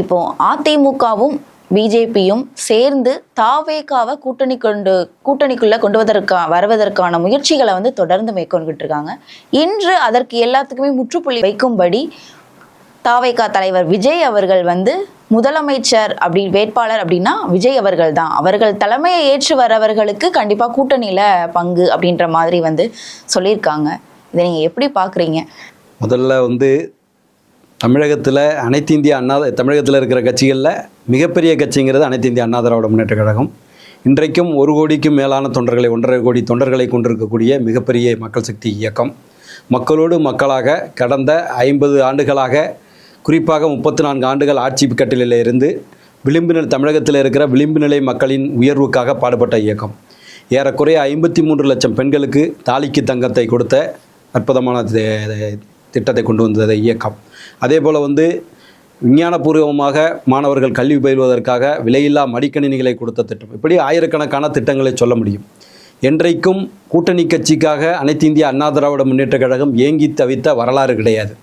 இப்போ அதிமுகவும் பிஜேபியும் சேர்ந்து தாவேகாவை கூட்டணிக்குள்ள வருவதற்கான முயற்சிகளை தொடர்ந்து மேற்கொண்டுகிட்டு இருக்காங்க. இன்று அதற்கு எல்லாத்துக்குமே முற்றுப்புள்ளி வைக்கும்படி தாவேகா தலைவர் விஜய் அவர்கள் முதலமைச்சர் வேட்பாளர் அப்படின்னா விஜய் அவர்கள் தான், அவர்கள் தலைமையை ஏற்று வரவர்களுக்கு கண்டிப்பா கூட்டணியில பங்கு அப்படின்ற மாதிரி சொல்லியிருக்காங்க. இதை நீங்க எப்படி பாக்குறீங்க? முதல்ல தமிழகத்தில் தமிழகத்தில் இருக்கிற கட்சிகளில் மிகப்பெரிய கட்சிங்கிறது அனைத்து இந்திய அண்ணா திராவிட முன்னேற்றக் கழகம். இன்றைக்கும் 1 கோடிக்கும் மேலான தொண்டர்களை 1.5 கோடி தொண்டர்களை கொண்டிருக்கக்கூடிய மிகப்பெரிய மக்கள் சக்தி இயக்கம். மக்களோடு மக்களாக கடந்த 50 ஆண்டுகளாக, குறிப்பாக 34 ஆண்டுகள் ஆட்சி கட்டிலில் இருந்து தமிழகத்தில் இருக்கிற விளிம்பு நிலை மக்களின் உயர்வுக்காக பாடுபட்ட இயக்கம். ஏறக்குறைய 53 லட்சம் பெண்களுக்கு தாலிக்கு தங்கத்தை கொடுத்த அற்புதமான திட்டத்தை கொண்டு வந்தது இயக்கம். அதே போல் விஞ்ஞானபூர்வமாக மாணவர்கள் கல்வி பயில்வதற்காக விலையில்லா மடிக்கணினிகளை கொடுத்த திட்டம். இப்படி ஆயிரக்கணக்கான திட்டங்களை சொல்ல முடியும். என்றைக்கும் கூட்டணி கட்சிக்காக அனைத்து இந்திய அண்ணா திராவிட முன்னேற்றக் கழகம் ஏங்கி தவித்த வரலாறு கிடையாது.